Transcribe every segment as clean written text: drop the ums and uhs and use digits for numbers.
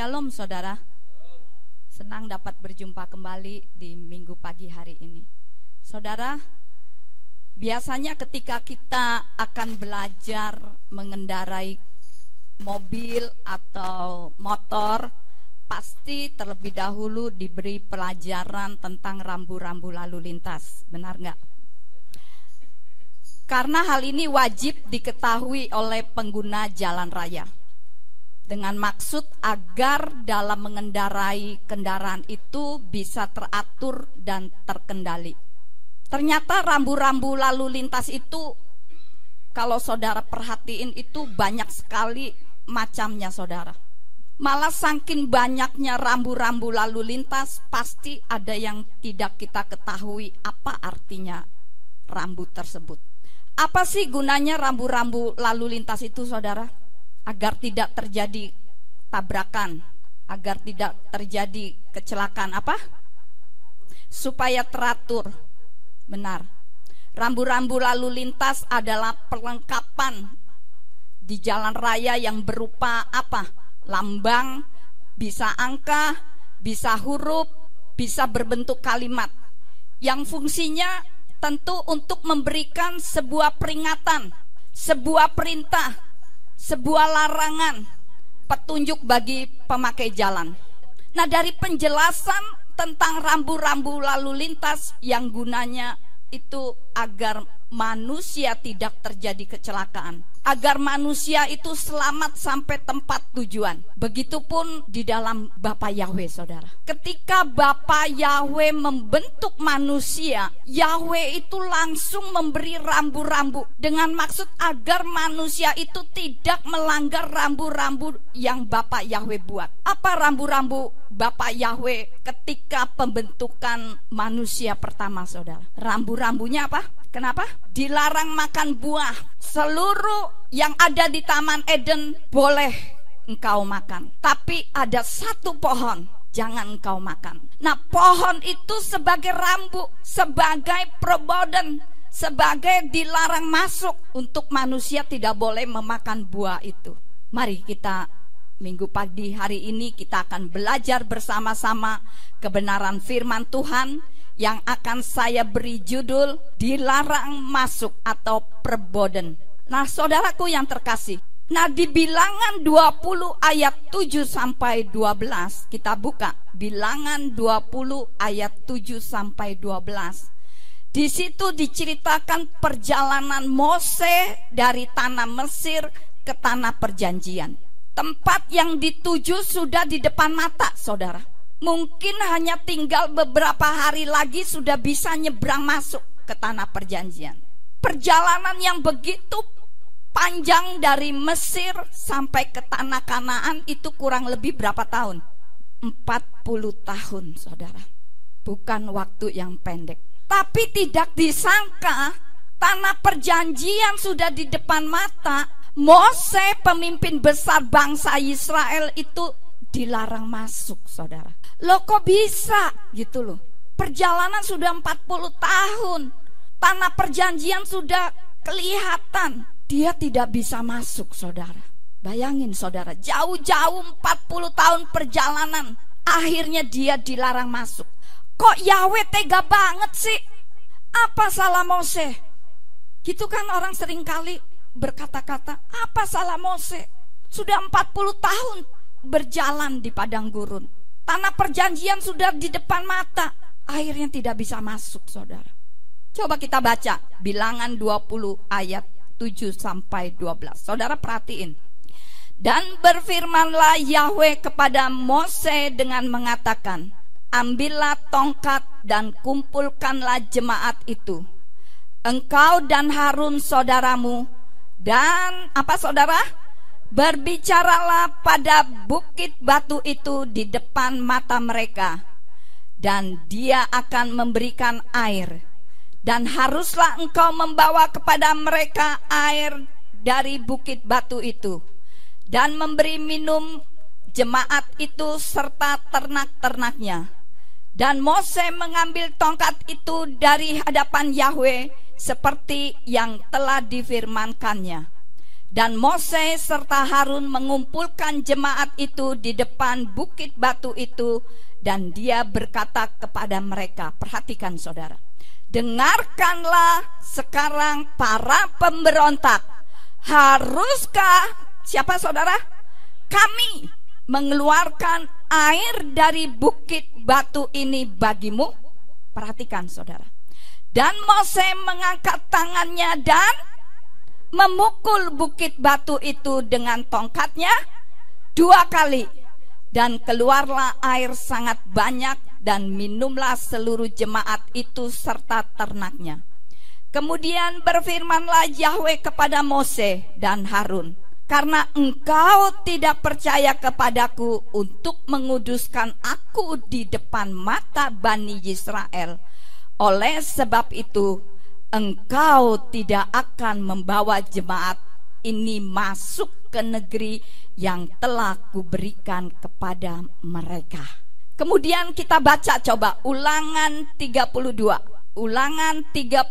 Shalom saudara. Senang dapat berjumpa kembali di minggu pagi hari ini. Saudara, biasanya ketika kita akan belajar mengendarai mobil atau motor, pasti terlebih dahulu diberi pelajaran tentang rambu-rambu lalu lintas. Benar nggak? Karena hal ini wajib diketahui oleh pengguna jalan raya, dengan maksud agar dalam mengendarai kendaraan itu bisa teratur dan terkendali. Ternyata rambu-rambu lalu lintas itu, kalau saudara perhatiin, itu banyak sekali macamnya saudara. Malah saking banyaknya rambu-rambu lalu lintas, pasti ada yang tidak kita ketahui apa artinya rambu tersebut. Apa sih gunanya rambu-rambu lalu lintas itu saudara? Agar tidak terjadi tabrakan, agar tidak terjadi kecelakaan. Apa? Supaya teratur. Benar. Rambu-rambu lalu lintas adalah perlengkapan di jalan raya yang berupa apa? Lambang, bisa angka, bisa huruf, bisa berbentuk kalimat, yang fungsinya tentu untuk memberikan sebuah peringatan, sebuah perintah, sebuah larangan, petunjuk bagi pemakai jalan. Nah, dari penjelasan tentang rambu-rambu lalu lintas yang gunanya itu agar manusia tidak terjadi kecelakaan, agar manusia itu selamat sampai tempat tujuan. Begitupun di dalam Bapa Yahweh saudara. Ketika Bapa Yahweh membentuk manusia, Yahweh itu langsung memberi rambu-rambu dengan maksud agar manusia itu tidak melanggar rambu-rambu yang Bapa Yahweh buat. Apa rambu-rambu Bapa Yahweh ketika pembentukan manusia pertama saudara? Rambu-rambunya apa? Kenapa? Dilarang makan buah. Seluruh yang ada di Taman Eden boleh engkau makan, tapi ada satu pohon jangan engkau makan. Nah, pohon itu sebagai rambu, sebagai perboden, sebagai dilarang masuk untuk manusia tidak boleh memakan buah itu. Mari kita minggu pagi hari ini kita akan belajar bersama-sama kebenaran firman Tuhan yang akan saya beri judul dilarang masuk atau perboden. Nah, saudaraku yang terkasih, nah di Bilangan 20 ayat 7 sampai 12 kita buka. Bilangan 20 ayat 7 sampai 12. Di situ diceritakan perjalanan Mose dari tanah Mesir ke tanah perjanjian. Tempat yang dituju sudah di depan mata, saudara. Mungkin hanya tinggal beberapa hari lagi sudah bisa nyebrang masuk ke tanah perjanjian. Perjalanan yang begitu panjang dari Mesir sampai ke tanah Kanaan itu kurang lebih berapa tahun? 40 tahun saudara. Bukan waktu yang pendek. Tapi tidak disangka tanah perjanjian sudah di depan mata. Mose, pemimpin besar bangsa Israel itu dilarang masuk saudara. Loh kok bisa gitu loh. Perjalanan sudah 40 tahun. Tanah perjanjian sudah kelihatan. Dia tidak bisa masuk saudara. Bayangin saudara, jauh-jauh 40 tahun perjalanan, akhirnya dia dilarang masuk. Kok Yahweh tega banget sih? Apa salah Mose? Gitu kan orang seringkali berkata-kata, apa salah Mose? Sudah 40 tahun berjalan di padang gurun. Tanah perjanjian sudah di depan mata, akhirnya tidak bisa masuk saudara. Coba kita baca Bilangan 20 ayat 7 sampai 12. Saudara perhatiin. Dan berfirmanlah Yahweh kepada Mose dengan mengatakan, ambillah tongkat dan kumpulkanlah jemaat itu, engkau dan Harun saudaramu, dan apa saudara? Berbicaralah pada bukit batu itu di depan mata mereka, dan dia akan memberikan air. Dan haruslah engkau membawa kepada mereka air dari bukit batu itu, dan memberi minum jemaat itu serta ternak-ternaknya. Dan Mose mengambil tongkat itu dari hadapan Yahweh seperti yang telah difirmankannya. Dan Mose serta Harun mengumpulkan jemaat itu di depan bukit batu itu, dan dia berkata kepada mereka, perhatikan saudara, dengarkanlah sekarang para pemberontak, haruskah, siapa saudara? Kami mengeluarkan air dari bukit batu ini bagimu? Perhatikan saudara. Dan Mose mengangkat tangannya dan memukul bukit batu itu dengan tongkatnya 2 kali. Dan keluarlah air sangat banyak, dan minumlah seluruh jemaat itu serta ternaknya. Kemudian berfirmanlah Yahweh kepada Mose dan Harun, karena engkau tidak percaya kepadaku untuk menguduskan aku di depan mata Bani Israel, oleh sebab itu engkau tidak akan membawa jemaat ini masuk ke negeri yang telah kuberikan kepada mereka. Kemudian kita baca coba Ulangan 32. Ulangan 32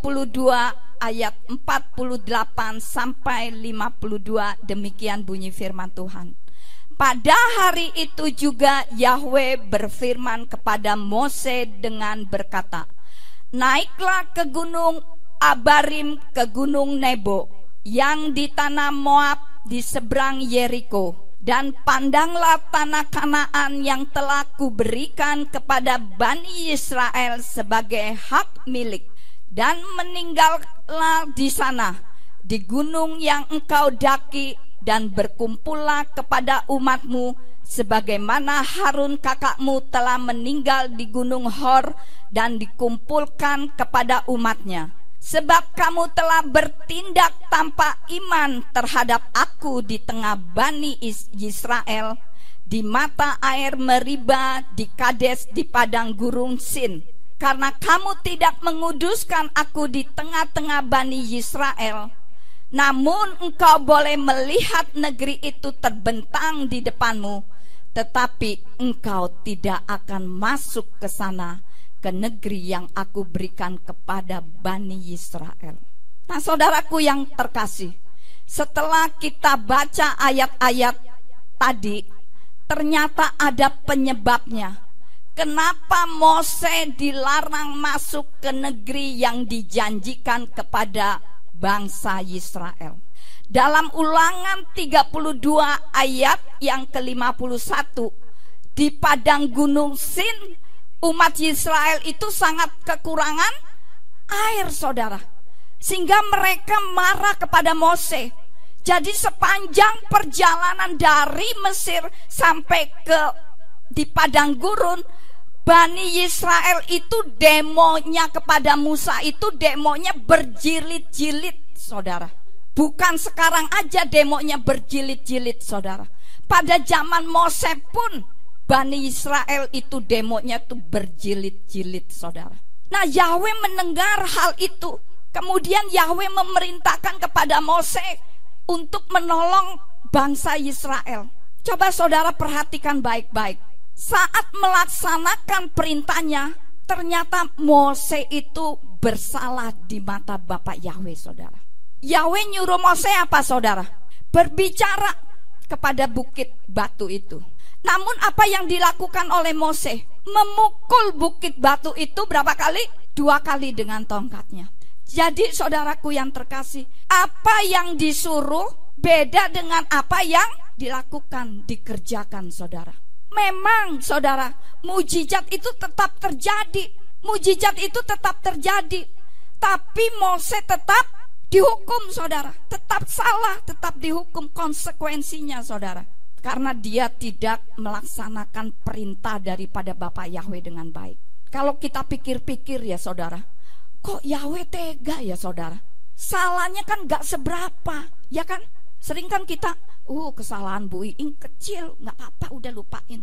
ayat 48 sampai 52, demikian bunyi firman Tuhan. Pada hari itu juga Yahweh berfirman kepada Mose dengan berkata, naiklah ke gunung Abarim, ke gunung Nebo yang di tanah Moab di seberang Yeriko, dan pandanglah tanah Kanaan yang telah kuberikan kepada Bani Israel sebagai hak milik, dan meninggallah di sana di gunung yang engkau daki, dan berkumpullah kepada umatmu sebagaimana Harun kakakmu telah meninggal di gunung Hor dan dikumpulkan kepada umatnya. Sebab kamu telah bertindak tanpa iman terhadap aku di tengah Bani Israel, di mata air Meriba, di Kades, di padang gurun Sin. Karena kamu tidak menguduskan aku di tengah-tengah Bani Israel, namun engkau boleh melihat negeri itu terbentang di depanmu, tetapi engkau tidak akan masuk ke sana, ke negeri yang aku berikan kepada Bani Israel. Nah saudaraku yang terkasih, setelah kita baca ayat-ayat tadi, ternyata ada penyebabnya. Kenapa Mose dilarang masuk ke negeri yang dijanjikan kepada bangsa Israel? Dalam Ulangan 32 ayat yang ke-51, di padang gunung Sin, umat Israel itu sangat kekurangan air, saudara, sehingga mereka marah kepada Mose. Jadi sepanjang perjalanan dari Mesir sampai ke di padang gurun, Bani Israel itu demonya kepada Musa itu demonya berjilid-jilid, saudara. Bukan sekarang aja demonya berjilid-jilid, saudara. Pada zaman Mose pun Bani Israel itu demonya tuh berjilid-jilid, saudara. Nah Yahweh mendengar hal itu. Kemudian Yahweh memerintahkan kepada Mose untuk menolong bangsa Israel. Coba saudara perhatikan baik-baik. Saat melaksanakan perintahnya, ternyata Mose itu bersalah di mata Bapak Yahweh, saudara. Yahweh nyuruh Mose apa, saudara? Berbicara kepada bukit batu itu. Namun apa yang dilakukan oleh Mose? Memukul bukit batu itu berapa kali? 2 kali dengan tongkatnya. Jadi saudaraku yang terkasih, apa yang disuruh beda dengan apa yang dilakukan, dikerjakan, saudara. Memang saudara, mujizat itu tetap terjadi. Mujizat itu tetap terjadi. Tapi Mose tetap dihukum, saudara. Tetap salah, tetap dihukum, konsekuensinya, saudara. Karena dia tidak melaksanakan perintah daripada Bapak Yahweh dengan baik. Kalau kita pikir-pikir ya saudara, kok Yahweh tega ya saudara? Salahnya kan gak seberapa, ya kan? Sering kan kita, kesalahan Bu Iing kecil, gak apa-apa, udah lupain.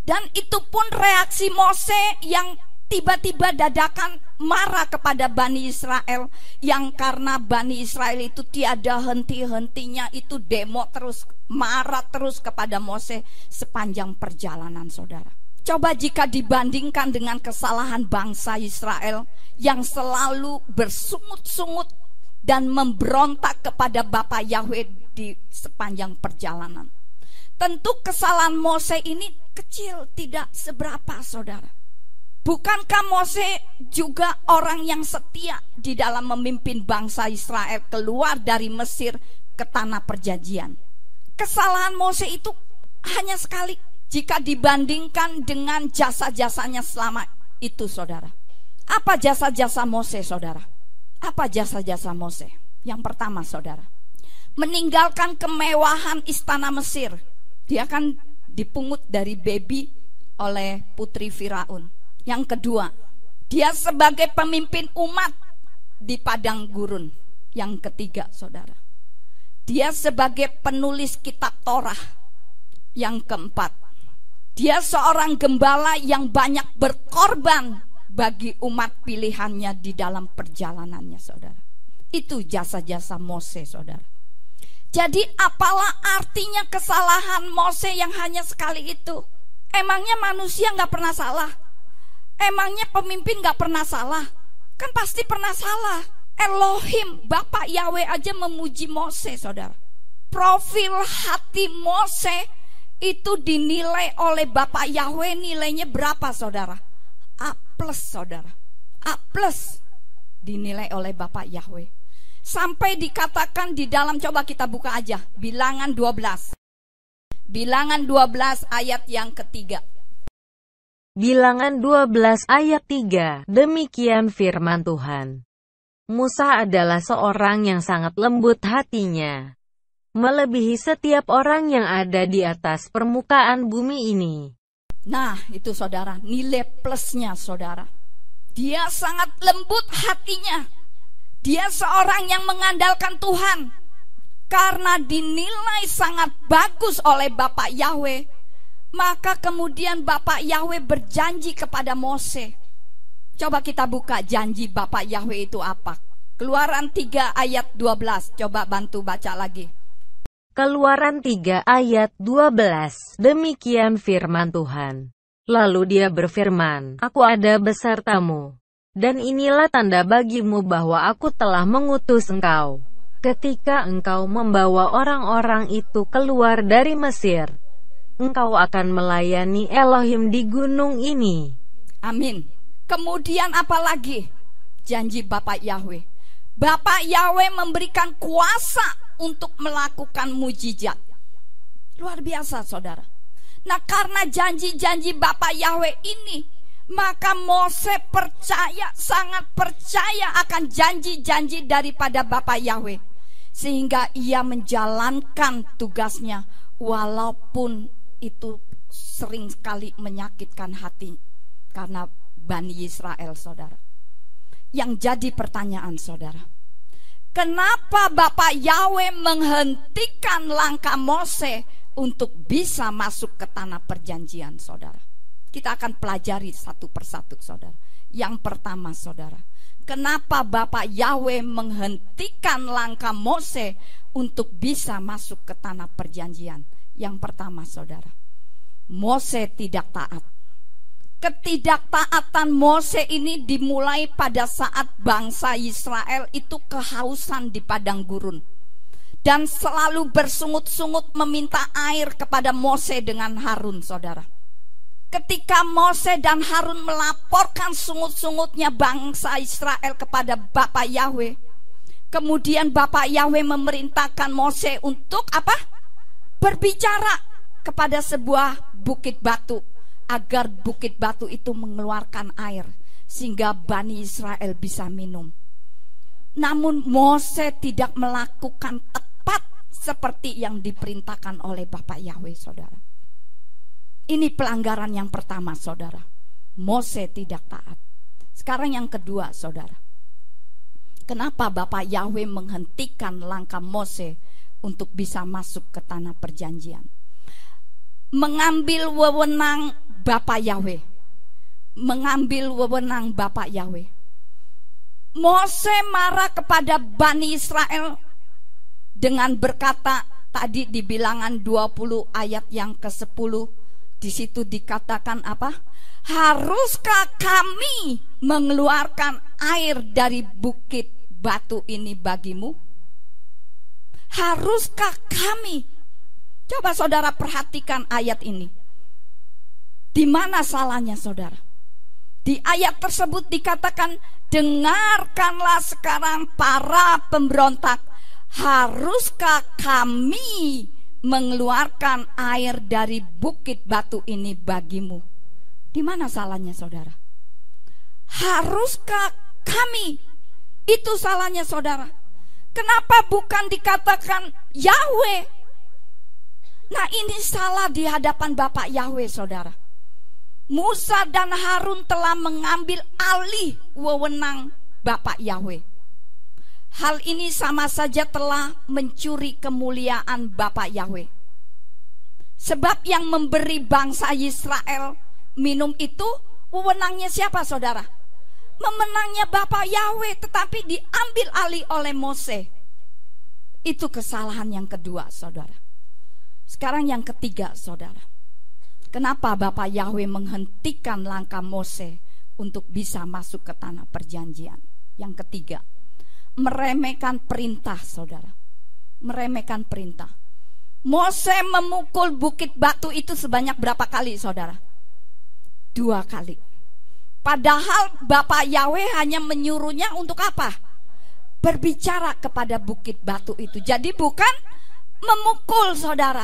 Dan itu pun reaksi Mose yang tiba-tiba dadakan marah kepada Bani Israel, yang karena Bani Israel itu tiada henti-hentinya itu demo terus, marah terus kepada Mose sepanjang perjalanan, saudara. Coba jika dibandingkan dengan kesalahan bangsa Israel yang selalu bersungut-sungut dan memberontak kepada Bapa Yahweh di sepanjang perjalanan. Tentu kesalahan Mose ini kecil, tidak seberapa, saudara. Bukankah Mose juga orang yang setia di dalam memimpin bangsa Israel keluar dari Mesir ke tanah perjanjian? Kesalahan Mose itu hanya sekali jika dibandingkan dengan jasa-jasanya selama itu, saudara. Apa jasa-jasa Mose, saudara? Apa jasa-jasa Mose? Yang pertama, saudara, meninggalkan kemewahan istana Mesir. Dia kan dipungut dari baby oleh putri Firaun. Yang kedua, dia sebagai pemimpin umat di padang gurun. Yang ketiga, saudara, dia sebagai penulis kitab Torah. Yang keempat, dia seorang gembala yang banyak berkorban bagi umat pilihannya di dalam perjalanannya, saudara. Itu jasa-jasa Mose, saudara. Jadi apalah artinya kesalahan Mose yang hanya sekali itu? Emangnya manusia gak pernah salah? Emangnya pemimpin gak pernah salah? Kan pasti pernah salah. Elohim, Bapak Yahweh aja memuji Mose, saudara. Profil hati Mose itu dinilai oleh Bapak Yahweh, nilainya berapa, saudara? A+, saudara. A+ dinilai oleh Bapak Yahweh. Sampai dikatakan di dalam, coba kita buka aja, Bilangan 12. Bilangan 12 ayat yang ketiga. Bilangan 12 ayat 3. Demikian firman Tuhan. Musa adalah seorang yang sangat lembut hatinya, melebihi setiap orang yang ada di atas permukaan bumi ini. Nah, itu saudara, nilai plusnya, saudara. Dia sangat lembut hatinya. Dia seorang yang mengandalkan Tuhan. Karena dinilai sangat bagus oleh Bapak Yahweh, maka kemudian Bapak Yahweh berjanji kepada Mose. Coba kita buka janji Bapak Yahweh itu apa. Keluaran 3 ayat 12. Coba bantu baca lagi. Keluaran 3 ayat 12. Demikian firman Tuhan. Lalu dia berfirman, aku ada besertamu. Dan inilah tanda bagimu bahwa aku telah mengutus engkau. Ketika engkau membawa orang-orang itu keluar dari Mesir, engkau akan melayani Elohim di gunung ini. Amin. Kemudian apa lagi? Janji Bapak Yahweh. Bapak Yahweh memberikan kuasa untuk melakukan mujizat. Luar biasa, saudara. Nah, karena janji-janji Bapak Yahweh ini, maka Mose percaya, sangat percaya akan janji-janji daripada Bapak Yahweh. Sehingga ia menjalankan tugasnya walaupun itu sering sekali menyakitkan hati karena Bani Israel, saudara. Yang jadi pertanyaan, saudara, kenapa Bapak Yahweh menghentikan langkah Mose untuk bisa masuk ke tanah perjanjian, saudara? Kita akan pelajari satu persatu, saudara. Yang pertama, saudara, kenapa Bapak Yahweh menghentikan langkah Mose untuk bisa masuk ke tanah perjanjian? Yang pertama, saudara, Mose tidak taat. Ketidaktaatan Mose ini dimulai pada saat bangsa Israel itu kehausan di padang gurun dan selalu bersungut-sungut meminta air kepada Mose dengan Harun, saudara. Ketika Mose dan Harun melaporkan sungut-sungutnya bangsa Israel kepada Bapak Yahweh, kemudian Bapak Yahweh memerintahkan Mose untuk apa? Berbicara kepada sebuah bukit batu, agar bukit batu itu mengeluarkan air sehingga Bani Israel bisa minum. Namun Mose tidak melakukan tepat seperti yang diperintahkan oleh Bapak Yahweh, saudara. Ini pelanggaran yang pertama, saudara. Mose tidak taat. Sekarang yang kedua, saudara. Kenapa Bapak Yahweh menghentikan langkah Mose untuk bisa masuk ke tanah perjanjian? Mengambil wewenang Bapak Yahweh. Mengambil wewenang Bapak Yahweh. Mose marah kepada Bani Israel dengan berkata, tadi di Bilangan 20 ayat yang ke-10, di situ dikatakan apa? Haruskah kami mengeluarkan air dari bukit batu ini bagimu? Haruskah kami? Coba saudara perhatikan ayat ini. Di mana salahnya saudara? Di ayat tersebut dikatakan, dengarkanlah sekarang para pemberontak. Haruskah kami mengeluarkan air dari bukit batu ini bagimu? Di mana salahnya saudara? Haruskah kami? Itu salahnya saudara. Kenapa bukan dikatakan Yahweh? Nah, ini salah di hadapan Bapak Yahweh saudara. Musa dan Harun telah mengambil alih wewenang Bapak Yahweh. Hal ini sama saja telah mencuri kemuliaan Bapak Yahweh. Sebab yang memberi bangsa Israel minum itu wewenangnya siapa saudara? Memenangnya Bapak Yahweh, tetapi diambil alih oleh Mose. Itu kesalahan yang kedua saudara. Sekarang yang ketiga saudara. Kenapa Bapak Yahweh menghentikan langkah Mose untuk bisa masuk ke tanah perjanjian? Yang ketiga, meremehkan perintah saudara. Meremehkan perintah. Mose memukul bukit batu itu sebanyak berapa kali saudara? 2 kali. Padahal Bapak Yahweh hanya menyuruhnya untuk apa? Berbicara kepada bukit batu itu. Jadi bukan memukul saudara.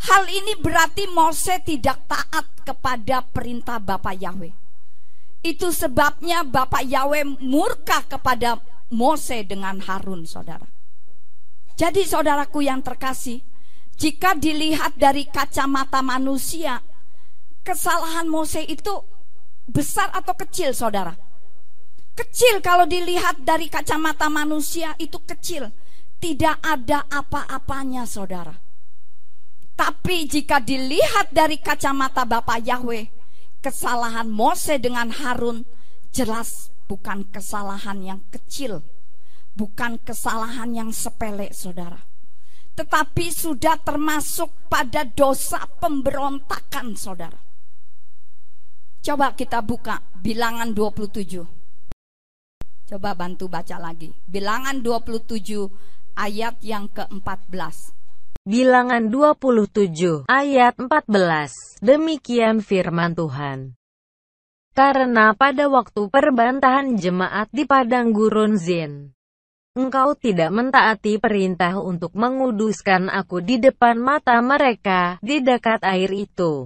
Hal ini berarti Mose tidak taat kepada perintah Bapak Yahweh. Itu sebabnya Bapak Yahweh murka kepada Mose dengan Harun saudara. Jadi saudaraku yang terkasih, jika dilihat dari kacamata manusia, kesalahan Mose itu besar atau kecil saudara? Kecil. Kalau dilihat dari kacamata manusia itu kecil. Tidak ada apa-apanya saudara. Tapi jika dilihat dari kacamata Bapak Yahweh, kesalahan Mose dengan Harun jelas bukan kesalahan yang kecil, bukan kesalahan yang sepele saudara, tetapi sudah termasuk pada dosa pemberontakan saudara. Coba kita buka Bilangan 27. Coba bantu baca lagi Bilangan 27 ayat yang ke-14. Bilangan 27 ayat 14. Demikian firman Tuhan. Karena pada waktu perbantahan jemaat di padang gurun Zin, engkau tidak mentaati perintah untuk menguduskan aku di depan mata mereka di dekat air itu.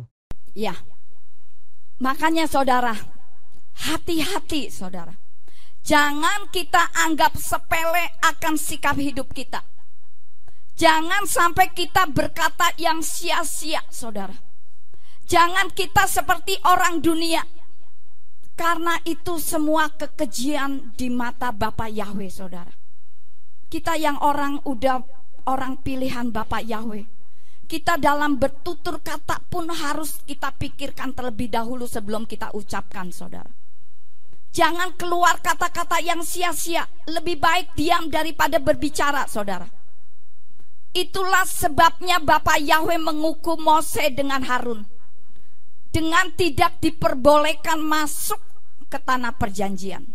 Ya, makanya saudara, hati-hati saudara. Jangan kita anggap sepele akan sikap hidup kita. Jangan sampai kita berkata yang sia-sia saudara. Jangan kita seperti orang dunia. Karena itu semua kekejian di mata Bapak Yahweh saudara. Kita yang udah orang pilihan Bapak Yahweh, kita dalam bertutur kata pun harus kita pikirkan terlebih dahulu sebelum kita ucapkan saudara. Jangan keluar kata-kata yang sia-sia. Lebih baik diam daripada berbicara saudara. Itulah sebabnya Bapak Yahweh menghukum Mose dengan Harun dengan tidak diperbolehkan masuk ke tanah perjanjian.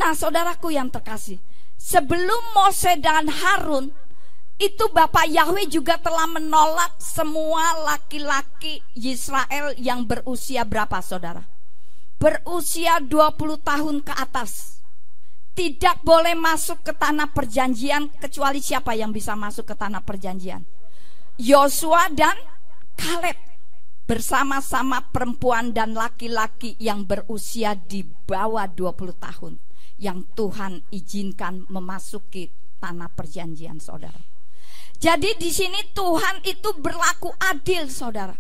Nah saudaraku yang terkasih, sebelum Mose dan Harun itu Bapak Yahweh juga telah menolak semua laki-laki Israel yang berusia berapa saudara? Berusia 20 tahun ke atas. Tidak boleh masuk ke tanah perjanjian. Kecuali siapa yang bisa masuk ke tanah perjanjian? Yosua dan Kaleb, bersama-sama perempuan dan laki-laki yang berusia di bawah 20 tahun yang Tuhan izinkan memasuki tanah perjanjian saudara. Jadi di sini Tuhan itu berlaku adil saudara.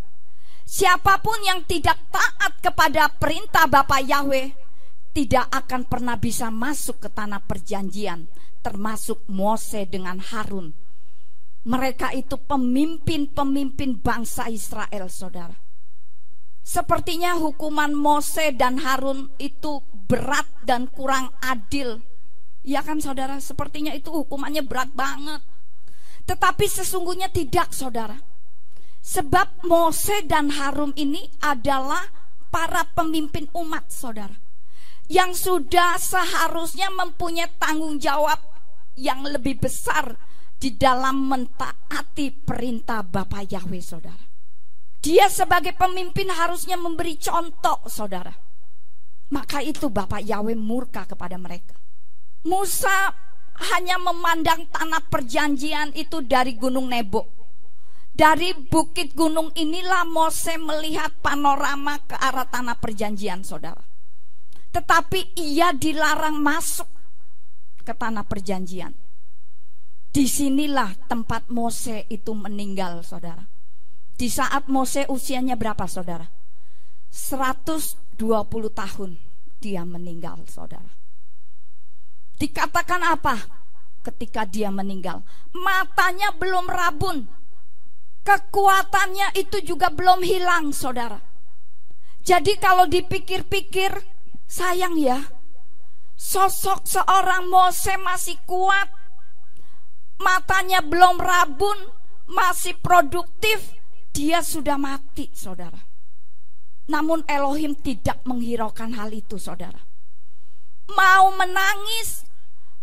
Siapapun yang tidak taat kepada perintah Bapak Yahweh tidak akan pernah bisa masuk ke tanah perjanjian, termasuk Mose dengan Harun. Mereka itu pemimpin-pemimpin bangsa Israel saudara. Sepertinya hukuman Mose dan Harun itu berat dan kurang adil. Ya kan saudara, sepertinya itu hukumannya berat banget. Tetapi sesungguhnya tidak saudara. Sebab Mose dan Harun ini adalah para pemimpin umat saudara, yang sudah seharusnya mempunyai tanggung jawab yang lebih besar di dalam mentaati perintah Bapa Yahweh, saudara. Dia sebagai pemimpin harusnya memberi contoh, saudara. Maka itu Bapa Yahweh murka kepada mereka. Musa hanya memandang tanah perjanjian itu dari Gunung Nebo. Dari bukit gunung inilah Mose melihat panorama ke arah tanah perjanjian, saudara. Tetapi ia dilarang masuk ke tanah perjanjian. Disinilah tempat Mose itu meninggal, saudara. Di saat Mose usianya berapa, saudara? 120 tahun dia meninggal, saudara. Dikatakan apa ketika dia meninggal? Matanya belum rabun, kekuatannya itu juga belum hilang, saudara. Jadi kalau dipikir-pikir, sayang ya, sosok seorang Mose masih kuat, matanya belum rabun, masih produktif, dia sudah mati, saudara. Namun Elohim tidak menghiraukan hal itu, saudara. Mau menangis,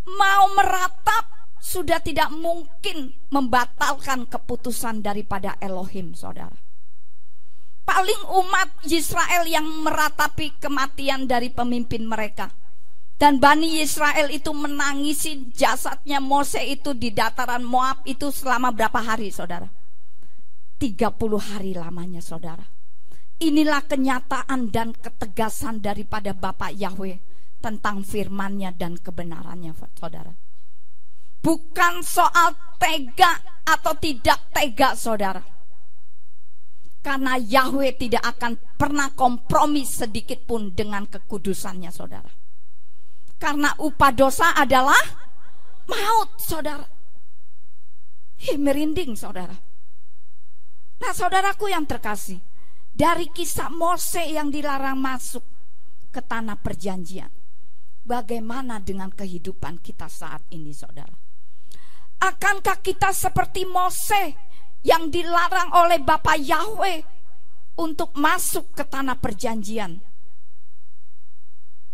mau meratap, sudah tidak mungkin membatalkan keputusan daripada Elohim, saudara. Paling umat Israel yang meratapi kematian dari pemimpin mereka. Dan Bani Israel itu menangisi jasadnya Mose itu di dataran Moab itu selama berapa hari, saudara? 30 hari lamanya, saudara. Inilah kenyataan dan ketegasan daripada Bapa Yahweh tentang firman-Nya dan kebenarannya, saudara. Bukan soal tega atau tidak tega, saudara. Karena Yahweh tidak akan pernah kompromi sedikit pun dengan kekudusannya, saudara. Karena upah dosa adalah maut, saudara. Merinding, saudara. Nah, saudaraku yang terkasih, dari kisah Mose yang dilarang masuk ke tanah perjanjian, bagaimana dengan kehidupan kita saat ini, saudara? Akankah kita seperti Mose yang dilarang oleh Bapa Yahweh untuk masuk ke tanah perjanjian?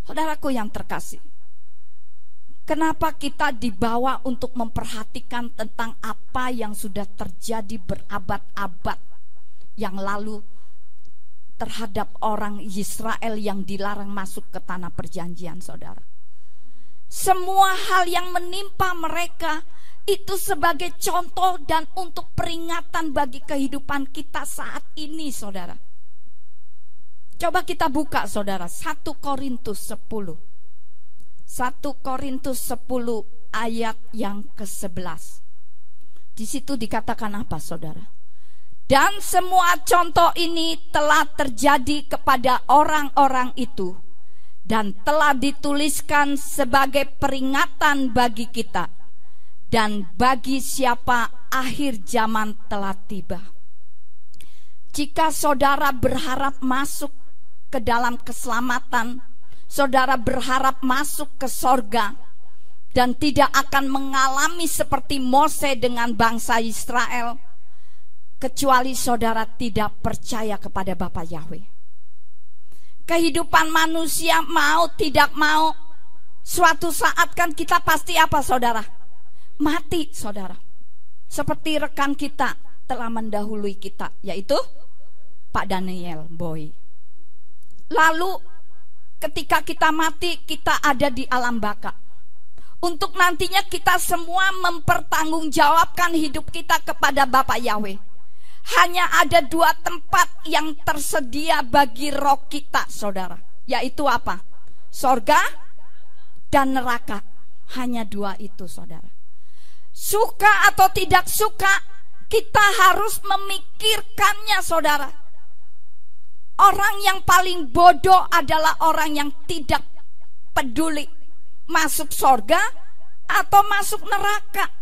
Saudaraku yang terkasih, kenapa kita dibawa untuk memperhatikan tentang apa yang sudah terjadi berabad-abad yang lalu terhadap orang Israel yang dilarang masuk ke tanah perjanjian, saudara? Semua hal yang menimpa mereka itu sebagai contoh dan untuk peringatan bagi kehidupan kita saat ini, saudara. Coba kita buka, saudara, 1 Korintus 10. 1 Korintus 10 ayat yang ke-11. Di situ dikatakan apa, saudara? Dan semua contoh ini telah terjadi kepada orang-orang itu dan telah dituliskan sebagai peringatan bagi kita dan bagi siapa akhir zaman telah tiba. Jika saudara berharap masuk ke dalam keselamatan, saudara berharap masuk ke sorga dan tidak akan mengalami seperti Mose dengan bangsa Israel, kecuali saudara tidak percaya kepada Bapa Yahweh. Kehidupan manusia mau tidak mau, suatu saat kan kita pasti apa, saudara? Mati, saudara. Seperti rekan kita telah mendahului kita, yaitu Pak Daniel Boy. Lalu ketika kita mati, kita ada di alam baka. Untuk nantinya kita semua mempertanggungjawabkan hidup kita kepada Bapa Yahweh. Hanya ada 2 tempat yang tersedia bagi roh kita, saudara. Yaitu apa? Sorga dan neraka. Hanya 2 itu, saudara. Suka atau tidak suka, kita harus memikirkannya, saudara. Orang yang paling bodoh adalah orang yang tidak peduli masuk sorga atau masuk neraka.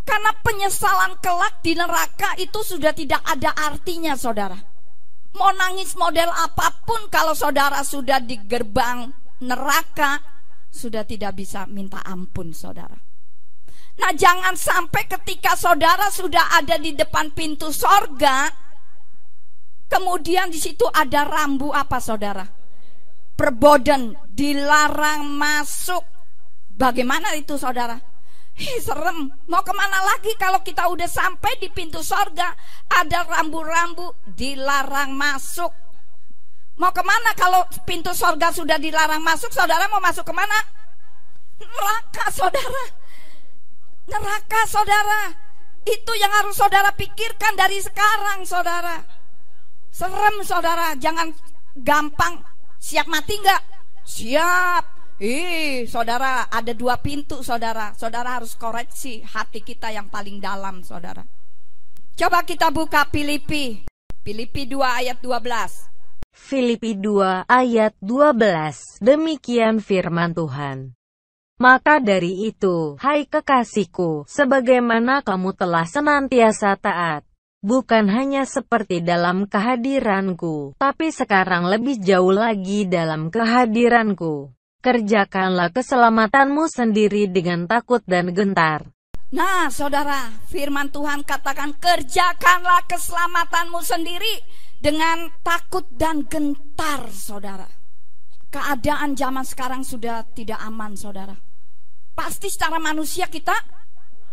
Karena penyesalan kelak di neraka itu sudah tidak ada artinya, saudara. Mau nangis model apapun, kalau saudara sudah di gerbang neraka, sudah tidak bisa minta ampun, saudara. Nah, jangan sampai ketika saudara sudah ada di depan pintu sorga, kemudian di situ ada rambu apa, saudara? Perboden, dilarang masuk. Bagaimana itu, saudara? Serem. Mau kemana lagi kalau kita udah sampai di pintu sorga, ada rambu-rambu dilarang masuk. Mau kemana kalau pintu sorga sudah dilarang masuk? Saudara mau masuk kemana? Neraka, saudara. Neraka, saudara. Itu yang harus saudara pikirkan dari sekarang, saudara. Serem, saudara. Jangan gampang. Siap mati enggak? Siap. Saudara, ada 2 pintu, saudara. Saudara harus koreksi hati kita yang paling dalam, saudara. Coba kita buka Filipi 2 ayat 12. Filipi 2 ayat 12. Demikian firman Tuhan. Maka dari itu, hai kekasihku, sebagaimana kamu telah senantiasa taat, bukan hanya seperti dalam kehadiranku, tapi sekarang lebih jauh lagi dalam kehadiranku. Kerjakanlah keselamatanmu sendiri dengan takut dan gentar. Nah, saudara, firman Tuhan katakan kerjakanlah keselamatanmu sendiri dengan takut dan gentar, saudara. Keadaan zaman sekarang sudah tidak aman, saudara. Pasti secara manusia kita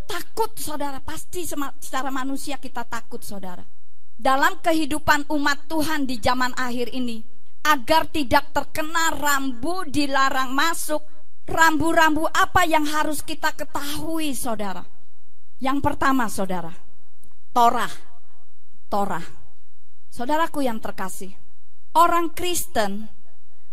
takut, saudara. Pasti secara manusia kita takut, saudara. Dalam kehidupan umat Tuhan di zaman akhir ini, agar tidak terkena rambu dilarang masuk. Rambu-rambu apa yang harus kita ketahui, saudara? Yang pertama, saudara, Torah. Saudaraku yang terkasih, orang Kristen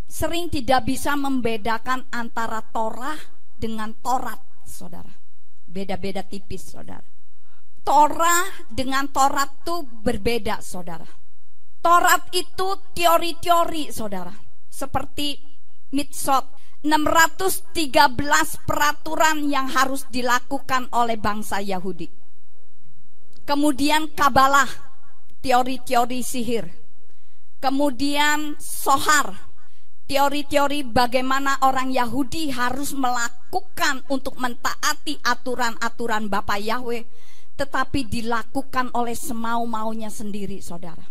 sering tidak bisa membedakan antara Torah dengan Taurat, saudara. Beda-beda tipis, saudara. Torah dengan Taurat itu berbeda, saudara. Taurat itu teori-teori, saudara. Seperti mitzvot, 613 peraturan yang harus dilakukan oleh bangsa Yahudi. Kemudian Kabalah, teori-teori sihir. Kemudian Sohar, teori-teori bagaimana orang Yahudi harus melakukan untuk mentaati aturan-aturan Bapa Yahweh, tetapi dilakukan oleh semau-maunya sendiri, saudara.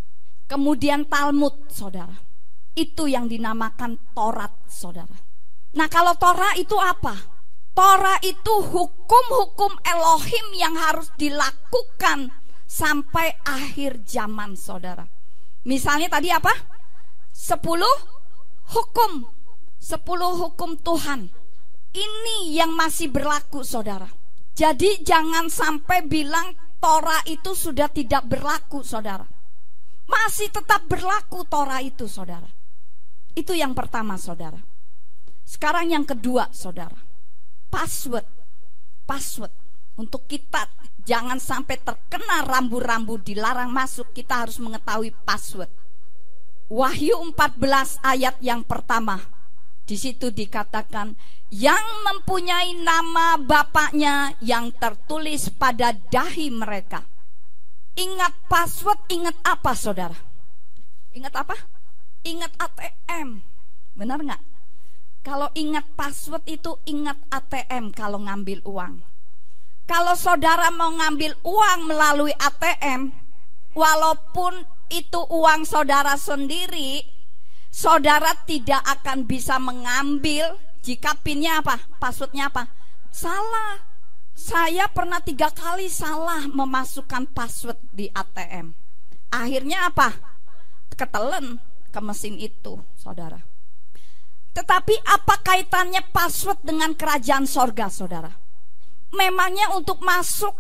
Kemudian Talmud, saudara. Itu yang dinamakan Taurat, saudara. Nah, kalau Torah itu apa? Torah itu hukum-hukum Elohim yang harus dilakukan sampai akhir zaman, saudara. Misalnya tadi apa? 10 hukum. 10 hukum Tuhan. Ini yang masih berlaku, saudara. Jadi jangan sampai bilang Torah itu sudah tidak berlaku, saudara. Masih tetap berlaku Torah itu, saudara. Itu yang pertama, saudara. Sekarang yang kedua, saudara. Password. Untuk kita jangan sampai terkena rambu-rambu dilarang masuk, kita harus mengetahui password. Wahyu 14 ayat yang pertama. Di situ dikatakan, yang mempunyai nama Bapaknya yang tertulis pada dahi mereka. Ingat password, ingat apa, saudara? Ingat apa? Ingat ATM. Benar nggak? Kalau ingat password itu ingat ATM kalau ngambil uang. Kalau saudara mau ngambil uang melalui ATM, walaupun itu uang saudara sendiri, saudara tidak akan bisa mengambil jika pinnya apa? Passwordnya apa? Salah. Saya pernah 3 kali salah memasukkan password di ATM. Akhirnya apa? Ketelen ke mesin itu, saudara. Tetapi apa kaitannya password dengan kerajaan sorga, saudara? Memangnya untuk masuk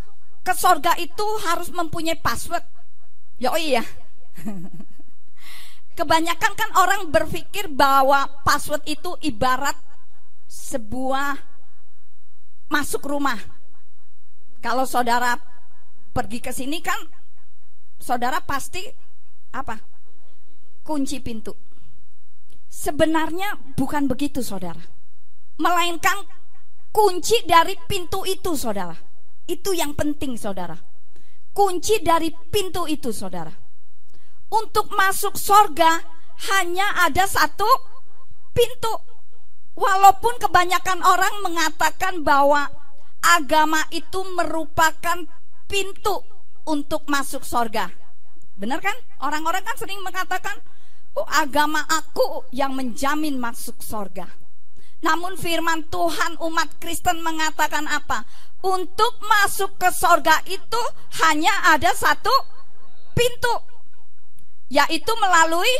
ke sorga itu harus mempunyai password? Ya, oh iya. Kebanyakan kan orang berpikir bahwa password itu ibarat sebuah masuk rumah. Kalau saudara pergi ke sini kan saudara pasti apa? Kunci pintu. Sebenarnya bukan begitu, saudara. Melainkan kunci dari pintu itu, saudara. Itu yang penting, saudara. Kunci dari pintu itu, saudara. Untuk masuk sorga hanya ada 1 pintu. Walaupun kebanyakan orang mengatakan bahwa agama itu merupakan pintu untuk masuk sorga. Benar kan? Orang-orang kan sering mengatakan, oh, agama aku yang menjamin masuk sorga. Namun firman Tuhan umat Kristen mengatakan apa? Untuk masuk ke sorga itu hanya ada satu pintu, yaitu melalui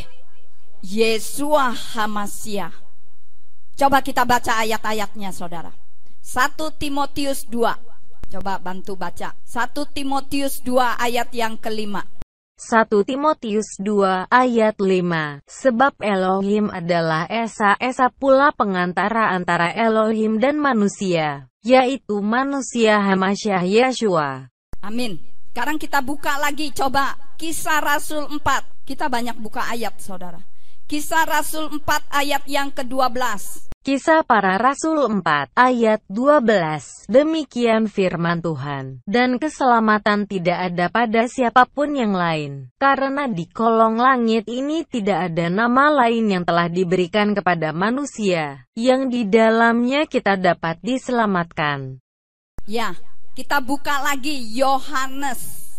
Yeshua HaMashiach. Coba kita baca ayat-ayatnya saudara. 1 Timotius 2. Coba bantu baca 1 Timotius 2 ayat yang kelima. 1 Timotius 2 ayat 5. Sebab Elohim adalah Esa pula pengantara antara Elohim dan manusia, yaitu manusia HaMashiach Yeshua. Amin. Sekarang kita buka lagi, coba Kisah Rasul 4. Kita banyak buka ayat saudara. Kisah Rasul 4 ayat yang ke-12. Kisah Para Rasul 4 ayat 12. Demikian firman Tuhan. Dan keselamatan tidak ada pada siapapun yang lain, karena di kolong langit ini tidak ada nama lain yang telah diberikan kepada manusia, yang di dalamnya kita dapat diselamatkan. Ya, kita buka lagi Yohanes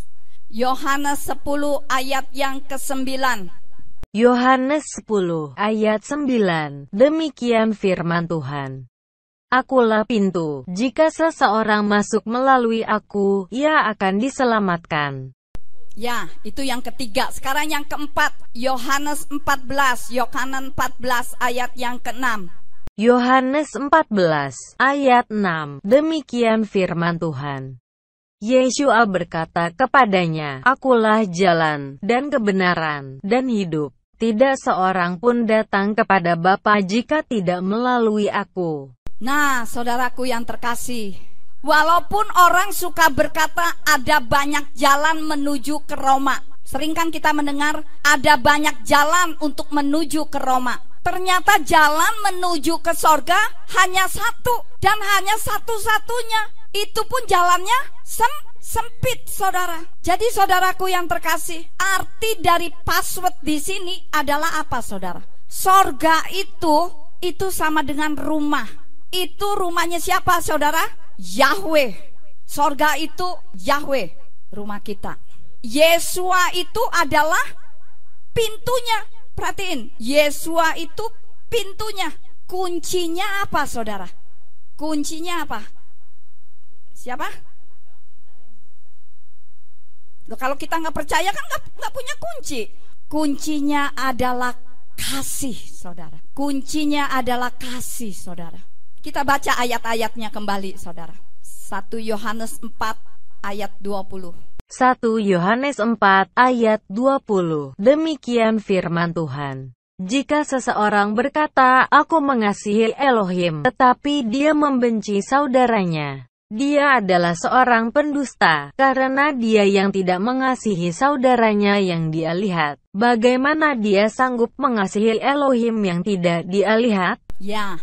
10 ayat yang ke-9. Yohanes 10 ayat 9. Demikian firman Tuhan. Akulah pintu, jika seseorang masuk melalui aku, ia akan diselamatkan. Ya, itu yang ketiga. Sekarang yang keempat, Yohanes 14 ayat yang ke-6. Yohanes 14 ayat 6. Demikian firman Tuhan. Yeshua berkata kepadanya, Akulah jalan, dan kebenaran, dan hidup. Tidak seorang pun datang kepada Bapa jika tidak melalui aku. Nah, saudaraku yang terkasih, walaupun orang suka berkata ada banyak jalan menuju ke Roma. Sering kan kita mendengar ada banyak jalan untuk menuju ke Roma. Ternyata jalan menuju ke sorga hanya satu, dan hanya satu-satunya. Itu pun jalannya sempit saudara. Jadi saudaraku yang terkasih, arti dari password di sini adalah apa saudara? Sorga itu sama dengan rumah. Itu rumahnya siapa saudara? Yahweh. Sorga itu Yahweh, rumah kita. Yeshua itu adalah pintunya. Perhatiin, Yeshua itu pintunya. Kuncinya apa saudara? Kuncinya apa? Siapa? Loh, kalau kita nggak percaya kan nggak punya kunci. Kuncinya adalah kasih saudara. Kuncinya adalah kasih saudara. Kita baca ayat-ayatnya kembali saudara. 1 Yohanes 4 ayat 20. 1 Yohanes 4 ayat 20. Demikian firman Tuhan. Jika seseorang berkata, Aku mengasihi Elohim, tetapi dia membenci saudaranya, dia adalah seorang pendusta, karena dia yang tidak mengasihi saudaranya yang dia lihat. Bagaimana dia sanggup mengasihi Elohim yang tidak dia lihat? Ya,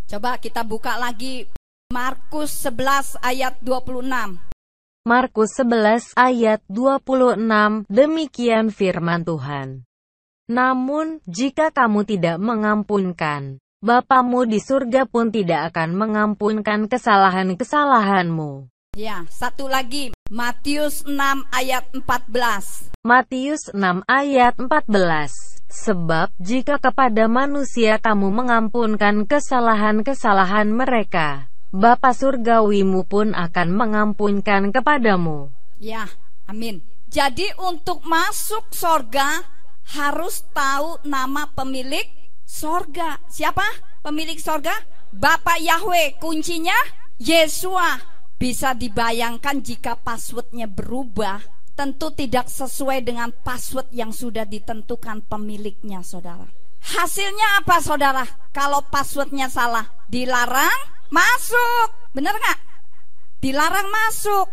coba kita buka lagi Markus 11 ayat 26. Markus 11 ayat 26. Demikian firman Tuhan. Namun, jika kamu tidak mengampunkan, Bapamu di surga pun tidak akan mengampunkan kesalahan-kesalahanmu. Ya, satu lagi, Matius 6 ayat 14. Matius 6 ayat 14. Sebab jika kepada manusia kamu mengampunkan kesalahan-kesalahan mereka, Bapa surgawimu pun akan mengampunkan kepadamu. Ya, amin. Jadi untuk masuk sorga harus tahu nama pemilik sorga. Siapa pemilik sorga? Bapa Yahweh. Kuncinya Yeshua. Bisa dibayangkan jika passwordnya berubah, tentu tidak sesuai dengan password yang sudah ditentukan pemiliknya saudara. Hasilnya apa saudara? Kalau passwordnya salah, dilarang masuk. Benar gak? Dilarang masuk.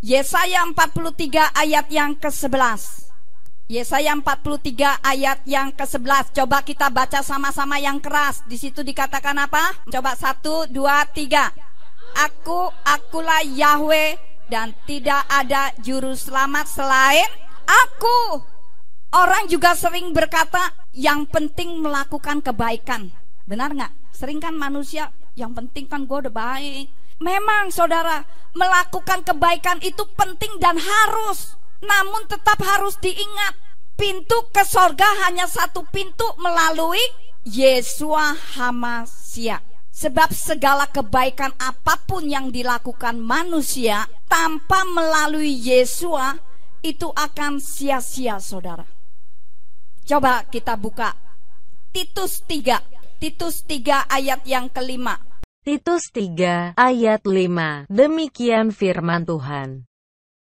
Yesaya 43 ayat yang ke-11. Yesaya 43 ayat yang ke-11. Coba kita baca sama-sama yang keras. Di situ dikatakan apa? Coba 1, 2, 3. Akulah Yahweh, dan tidak ada juru selamat selain aku. Orang juga sering berkata, yang penting melakukan kebaikan. Benar gak? Sering kan manusia, yang penting kan gue udah baik. Memang saudara, melakukan kebaikan itu penting dan harus. Namun tetap harus diingat, pintu ke sorga hanya satu pintu, melalui Yeshua HaMashiach. sia-sia. Sebab segala kebaikan apapun yang dilakukan manusia tanpa melalui Yesua itu akan sia-sia, saudara. Coba kita buka Titus 3. Titus 3 ayat yang kelima. Titus 3 ayat 5. Demikian firman Tuhan.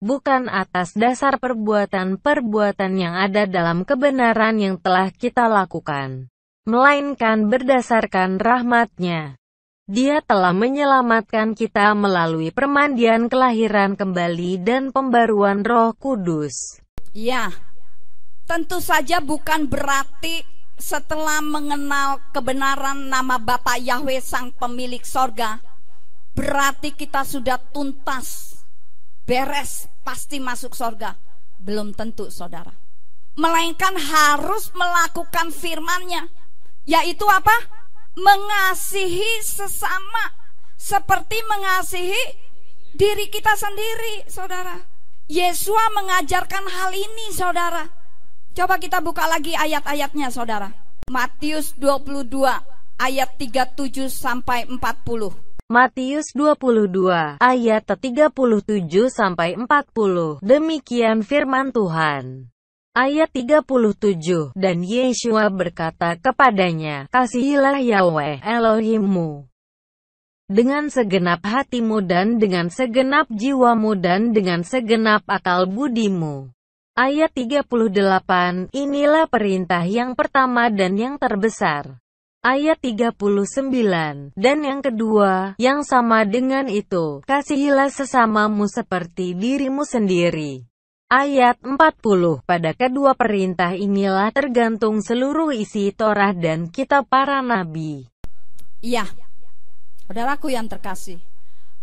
Bukan atas dasar perbuatan-perbuatan yang ada dalam kebenaran yang telah kita lakukan, melainkan berdasarkan rahmat-Nya. Dia telah menyelamatkan kita melalui permandian kelahiran kembali dan pembaruan Roh Kudus. Ya, tentu saja bukan berarti setelah mengenal kebenaran nama Bapa Yahweh Sang Pemilik Sorga, berarti kita sudah tuntas, beres, pasti masuk sorga. Belum tentu, saudara. Melainkan harus melakukan firman-Nya, yaitu apa? Mengasihi sesama seperti mengasihi diri kita sendiri, saudara. Yesua mengajarkan hal ini, saudara. Coba kita buka lagi ayat-ayatnya, saudara. Matius 22 ayat 37 sampai 40. Matius 22 ayat 37 sampai 40. Demikian firman Tuhan. Ayat 37. Dan Yesua berkata kepadanya, kasihilah Yahweh Elohimmu dengan segenap hatimu dan dengan segenap jiwamu dan dengan segenap akal budimu. Ayat 38. Inilah perintah yang pertama dan yang terbesar. Ayat 39. Dan yang kedua, yang sama dengan itu, kasihilah sesamamu seperti dirimu sendiri. Ayat 40. Pada kedua perintah inilah tergantung seluruh isi Torah dan kitab para nabi. Iya, saudaraku yang terkasih,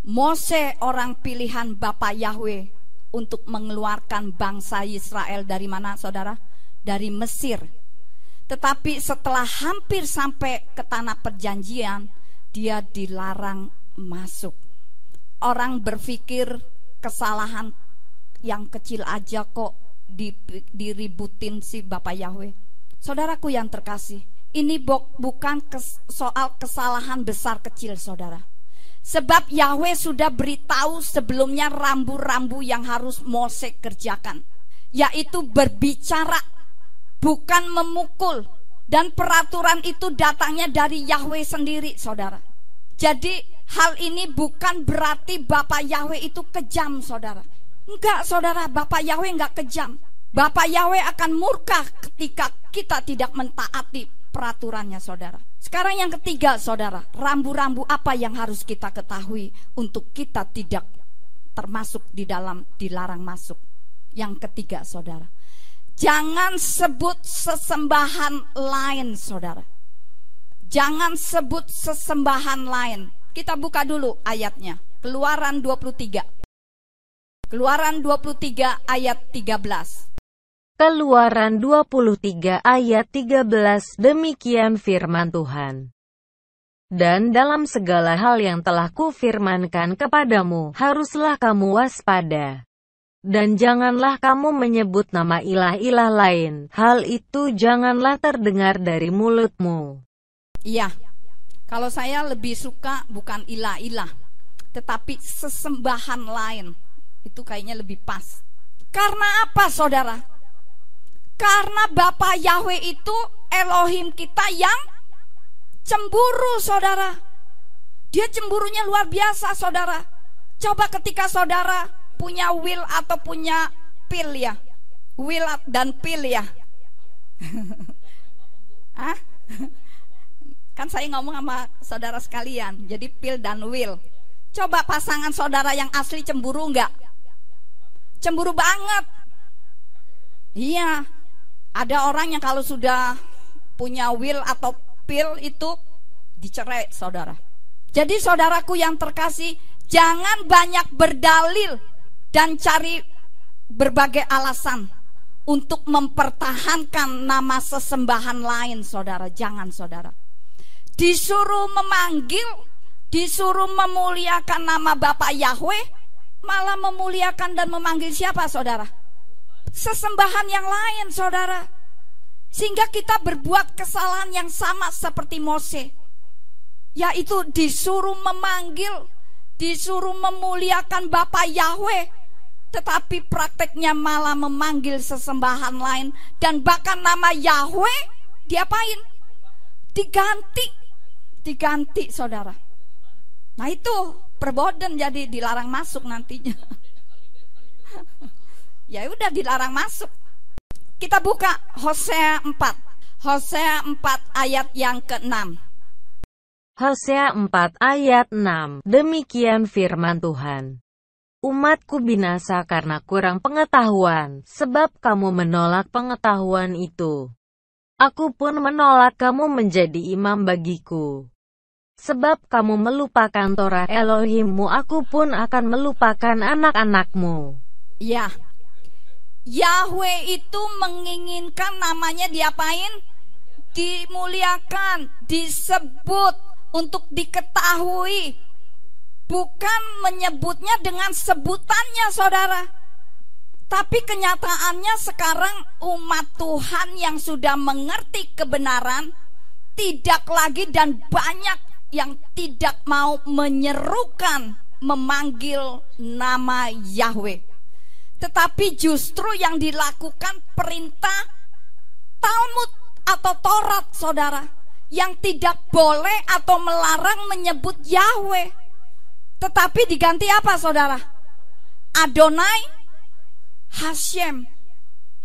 Mose orang pilihan Bapa Yahweh untuk mengeluarkan bangsa Israel dari mana, saudara? Dari Mesir. Tetapi setelah hampir sampai ke tanah perjanjian, dia dilarang masuk. Orang berpikir kesalahan yang kecil aja kok diributin si Bapa Yahweh. Saudaraku yang terkasih, ini bukan soal kesalahan besar kecil, saudara. Sebab Yahweh sudah beritahu sebelumnya rambu-rambu yang harus Mose kerjakan, yaitu berbicara, bukan memukul. Dan peraturan itu datangnya dari Yahweh sendiri, saudara. Jadi hal ini bukan berarti Bapa Yahweh itu kejam, saudara. Enggak, saudara, Bapa Yahweh enggak kejam. Bapa Yahweh akan murka ketika kita tidak mentaati peraturannya, saudara. Sekarang yang ketiga, saudara, rambu-rambu apa yang harus kita ketahui untuk kita tidak termasuk di dalam dilarang masuk. Yang ketiga, saudara, jangan sebut sesembahan lain, saudara. Jangan sebut sesembahan lain. Kita buka dulu ayatnya, Keluaran 23. Keluaran 23 ayat 13. Keluaran 23 ayat 13. Demikian firman Tuhan. Dan dalam segala hal yang telah kufirmankan kepadamu, haruslah kamu waspada. Dan janganlah kamu menyebut nama ilah-ilah lain. Hal itu janganlah terdengar dari mulutmu. Iya, kalau saya lebih suka bukan ilah-ilah, tetapi sesembahan lain. Itu kayaknya lebih pas. Karena apa, saudara? Karena Bapa Yahweh itu Elohim kita yang cemburu, saudara. Dia cemburunya luar biasa, saudara. Coba ketika saudara punya will atau punya pil ya. Will dan pil ya. Hah? Kan saya ngomong sama saudara sekalian. Jadi pil dan will. Coba pasangan saudara yang asli cemburu enggak? Cemburu banget. Iya. Ada orang yang kalau sudah punya will atau pil itu dicerai, saudara. Jadi saudaraku yang terkasih, jangan banyak berdalil dan cari berbagai alasan untuk mempertahankan nama sesembahan lain, saudara. Jangan, saudara. Disuruh memanggil, disuruh memuliakan nama Bapa Yahweh, malah memuliakan dan memanggil siapa, saudara? Sesembahan yang lain, saudara. Sehingga kita berbuat kesalahan yang sama seperti Mose. yaitu disuruh memanggil, disuruh memuliakan Bapa Yahweh, tetapi prakteknya malah memanggil sesembahan lain, dan bahkan nama Yahweh diapain? Diganti saudara. Nah itu perboden, jadi dilarang masuk nantinya. Ya udah dilarang masuk. Kita buka Hosea 4. Hosea 4 ayat yang ke-6. Hosea 4 ayat 6. Demikian firman Tuhan. Umatku binasa karena kurang pengetahuan, sebab kamu menolak pengetahuan itu. Aku pun menolak kamu menjadi imam bagiku. Sebab kamu melupakan Torah Elohimmu, aku pun akan melupakan anak-anakmu. Ya, Yahweh itu menginginkan namanya diapain? Dimuliakan, disebut, untuk diketahui. Bukan menyebutnya dengan sebutannya saudara. Tapi kenyataannya sekarang umat Tuhan yang sudah mengerti kebenaran tidak lagi, dan banyak yang tidak mau menyerukan, memanggil nama Yahweh. Tetapi justru yang dilakukan perintah Talmud atau Taurat saudara, yang tidak boleh atau melarang menyebut Yahweh, tetapi diganti apa saudara? Adonai, Hashem.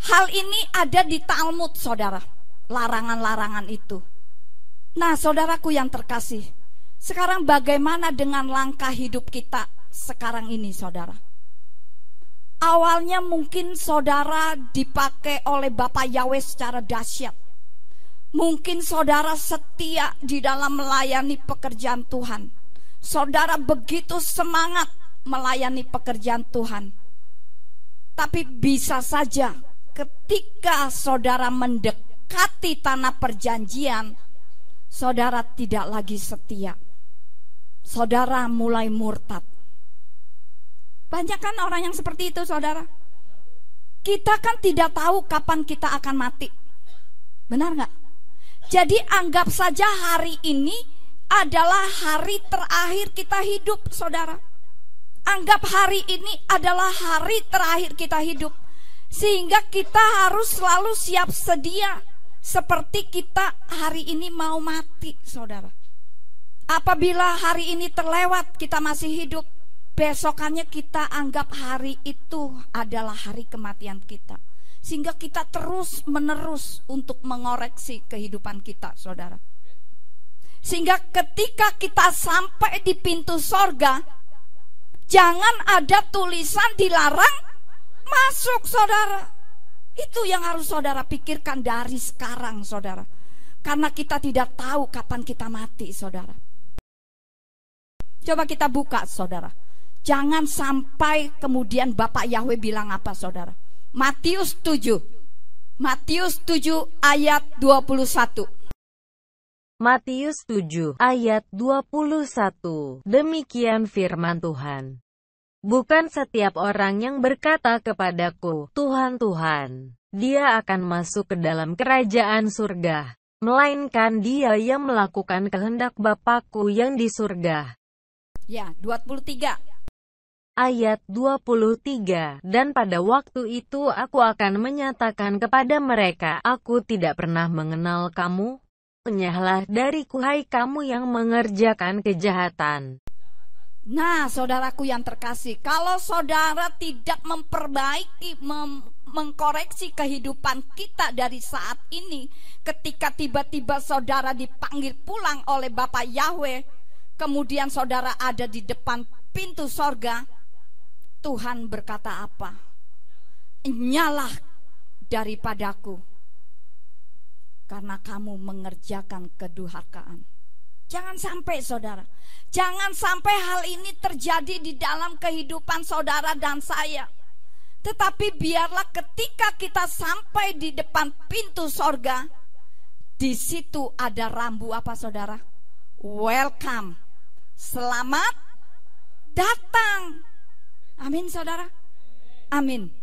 Hal ini ada di Talmud saudara, larangan-larangan itu. Nah saudaraku yang terkasih, sekarang bagaimana dengan langkah hidup kita sekarang ini saudara? Awalnya mungkin saudara dipakai oleh Bapa Yahweh secara dahsyat. Mungkin saudara setia di dalam melayani pekerjaan Tuhan. Saudara begitu semangat melayani pekerjaan Tuhan. Tapi bisa saja ketika saudara mendekati tanah perjanjian, saudara tidak lagi setia. Saudara mulai murtad. Banyak kan orang yang seperti itu saudara. Kita kan tidak tahu kapan kita akan mati. Benar gak? Jadi anggap saja hari ini adalah hari terakhir kita hidup saudara. Anggap hari ini adalah hari terakhir kita hidup. Sehingga kita harus selalu siap sedia, seperti kita hari ini mau mati saudara. Apabila hari ini terlewat kita masih hidup, besokannya kita anggap hari itu adalah hari kematian kita. Sehingga kita terus menerus untuk mengoreksi kehidupan kita saudara. Sehingga ketika kita sampai di pintu sorga, jangan ada tulisan dilarang masuk saudara. Itu yang harus saudara pikirkan dari sekarang saudara. Karena kita tidak tahu kapan kita mati saudara. Coba kita buka saudara. Jangan sampai kemudian Bapak Yahweh bilang apa saudara. Matius 7. Matius 7 ayat 21. Matius 7 ayat 21. Demikian firman Tuhan. Bukan setiap orang yang berkata kepadaku, Tuhan, Tuhan, dia akan masuk ke dalam kerajaan surga, melainkan dia yang melakukan kehendak Bapa-Ku yang di surga. Ya, 23. Ayat 23. Dan pada waktu itu aku akan menyatakan kepada mereka, aku tidak pernah mengenal kamu. Enyahlah dariku hai kamu yang mengerjakan kejahatan. Nah saudaraku yang terkasih, kalau saudara tidak memperbaiki, mengkoreksi kehidupan kita dari saat ini, ketika tiba-tiba saudara dipanggil pulang oleh Bapak Yahweh, kemudian saudara ada di depan pintu sorga, Tuhan berkata apa? Nyalah daripadaku, karena kamu mengerjakan kedurhakaan. Jangan sampai saudara, jangan sampai hal ini terjadi di dalam kehidupan saudara dan saya. Tetapi biarlah ketika kita sampai di depan pintu sorga, di situ ada rambu apa saudara? Welcome, selamat datang. Amin saudara, amin.